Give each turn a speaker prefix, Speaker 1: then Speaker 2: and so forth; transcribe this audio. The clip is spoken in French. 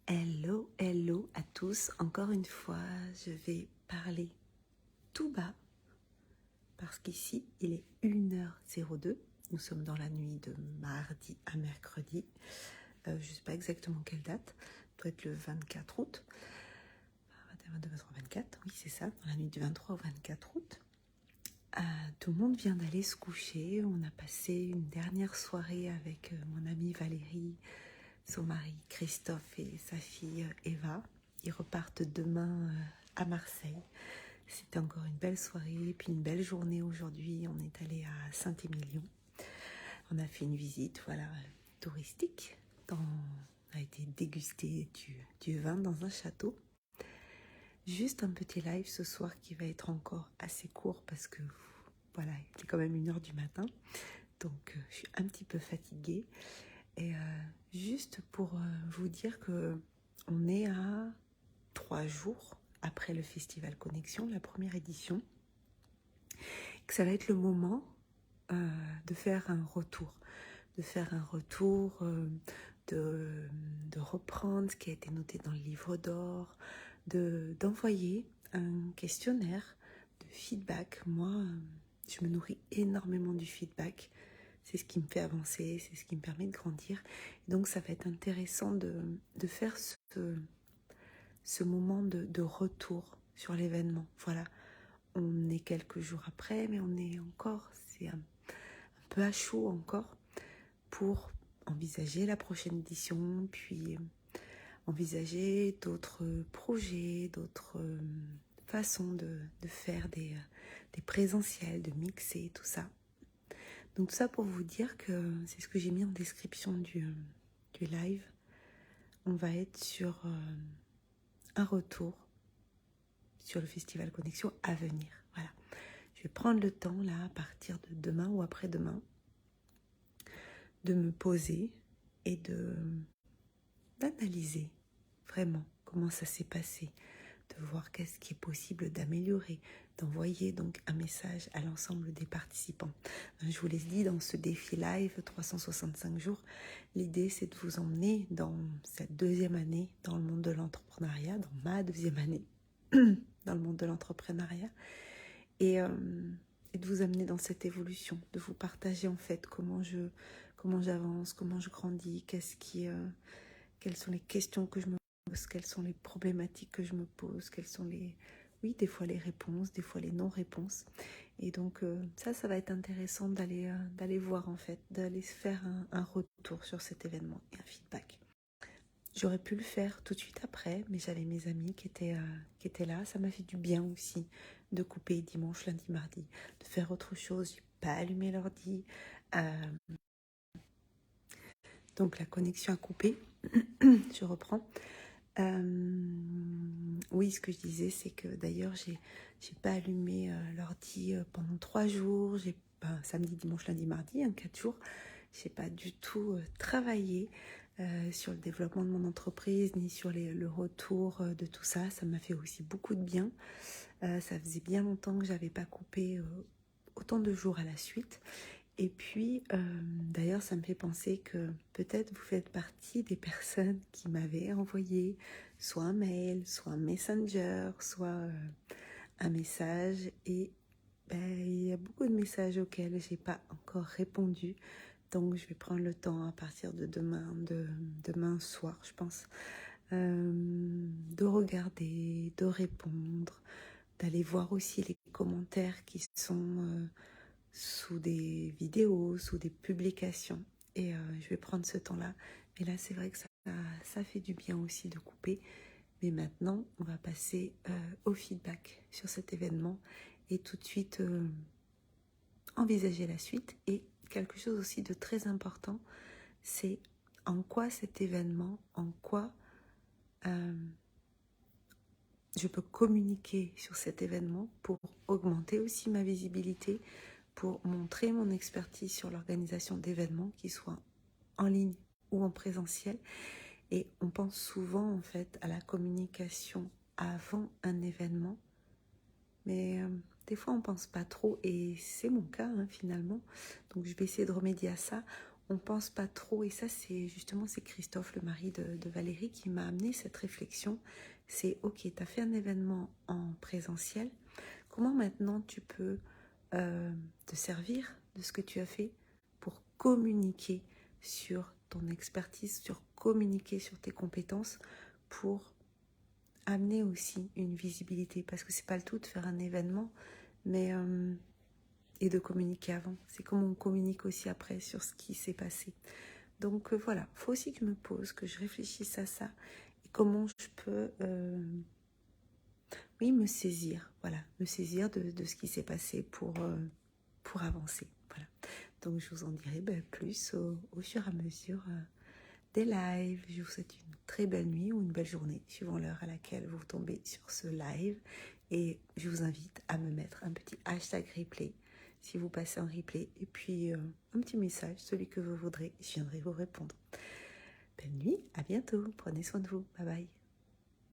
Speaker 1: Hello, hello à tous. Encore une fois, je vais parler tout bas parce qu'ici, il est 1h02. Nous sommes dans la nuit de mardi à mercredi. Je ne sais pas exactement quelle date. Ça doit être le 24 août. 21, 22, 23, 24. Oui, c'est ça. Dans la nuit du 23 au 24 août. Tout le monde vient d'aller se coucher. On a passé une dernière soirée avec mon amie Valérie, son mari Christophe et sa fille Eva. Ils repartent demain à Marseille. C'était encore une belle soirée, puis une belle journée aujourd'hui. On est allé à Saint-Émilion. On a fait une visite, touristique. On a été dégusté du vin dans un château. Juste un petit live ce soir qui va être encore assez court parce que voilà, il est quand même 1h du matin. Donc je suis un petit peu fatiguée. Et juste pour vous dire que on est à 3 jours après le Festival Connexion, la première édition, que ça va être le moment de faire un retour, de reprendre ce qui a été noté dans le livre d'or, d'envoyer un questionnaire de feedback. Moi, je me nourris énormément du feedback. C'est ce qui me fait avancer, c'est ce qui me permet de grandir. Et donc, ça va être intéressant de faire ce moment de retour sur l'événement. Voilà, on est quelques jours après, mais on est encore, c'est un peu à chaud encore pour envisager la prochaine édition, puis envisager d'autres projets, d'autres façons de faire des présentiels, de mixer, tout ça. Donc tout ça pour vous dire que c'est ce que j'ai mis en description du live. On va être sur un retour sur le Festival Connexion à venir. Voilà. Je vais prendre le temps là, à partir de demain ou après-demain, de me poser et d'analyser vraiment comment ça s'est passé, de voir qu'est-ce qui est possible d'améliorer, d'envoyer donc un message à l'ensemble des participants. Je vous l'ai dit, dans ce défi live 365 jours, l'idée c'est de vous emmener dans cette deuxième année dans le monde de l'entrepreneuriat, dans ma deuxième année dans le monde de l'entrepreneuriat, et de vous amener dans cette évolution, de vous partager en fait comment j'avance, comment je grandis, quelles sont les questions que je me pose, quelles sont les problématiques que je me pose, quelles sont des fois les réponses, des fois les non-réponses. Et donc ça va être intéressant d'aller voir en fait, d'aller se faire un retour sur cet événement et un feedback. J'aurais pu le faire tout de suite après, mais j'avais mes amis qui étaient là. Ça m'a fait du bien aussi de couper dimanche, lundi, mardi, de faire autre chose. J'ai pas allumé l'ordi. Donc la connexion a coupé. Je reprends. Oui, ce que je disais, c'est que d'ailleurs, j'ai pas allumé l'ordi pendant 3 jours. Samedi, dimanche, lundi, mardi, 4 jours. J'ai pas du tout travaillé sur le développement de mon entreprise, ni sur le retour de tout ça. Ça m'a fait aussi beaucoup de bien. Ça faisait bien longtemps que j'avais pas coupé autant de jours à la suite. Et puis, d'ailleurs, ça me fait penser que peut-être vous faites partie des personnes qui m'avaient envoyé soit un mail, soit un messenger, soit un message. Et il y a beaucoup de messages auxquels je n'ai pas encore répondu. Donc, je vais prendre le temps à partir de demain soir, je pense, de regarder, de répondre, d'aller voir aussi les commentaires qui sont sous des vidéos, sous des publications. Et je vais prendre ce temps-là. Mais là, c'est vrai que ça fait du bien aussi de couper. Mais maintenant, on va passer au feedback sur cet événement et tout de suite envisager la suite. Et quelque chose aussi de très important, c'est en quoi cet événement, en quoi je peux communiquer sur cet événement pour augmenter aussi ma visibilité, pour montrer mon expertise sur l'organisation d'événements, qu'ils soient en ligne ou en présentiel. Et on pense souvent en fait à la communication avant un événement, mais des fois on pense pas trop, et c'est mon cas finalement. Donc je vais essayer de remédier à ça. on pense pas trop, et ça c'est justement c'est Christophe, le mari de Valérie, qui m'a amené cette réflexion. C'est ok, tu as fait un événement en présentiel, comment maintenant tu peux te servir de ce que tu as fait pour communiquer sur ton expertise, sur communiquer sur tes compétences, pour amener aussi une visibilité, parce que c'est pas le tout de faire un événement, mais et de communiquer avant. C'est comment on communique aussi après sur ce qui s'est passé. Donc voilà, il faut aussi que je me pose, que je réfléchisse à ça, et comment je peux, oui, me saisir, voilà, me saisir de ce qui s'est passé pour avancer. Voilà. Donc je vous en dirai plus au fur et à mesure des lives. Je vous souhaite une très belle nuit ou une belle journée, suivant l'heure à laquelle vous tombez sur ce live. Et je vous invite à me mettre un petit hashtag replay si vous passez en replay. Et puis un petit message, celui que vous voudrez, je viendrai vous répondre. Belle nuit, à bientôt. Prenez soin de vous. Bye bye.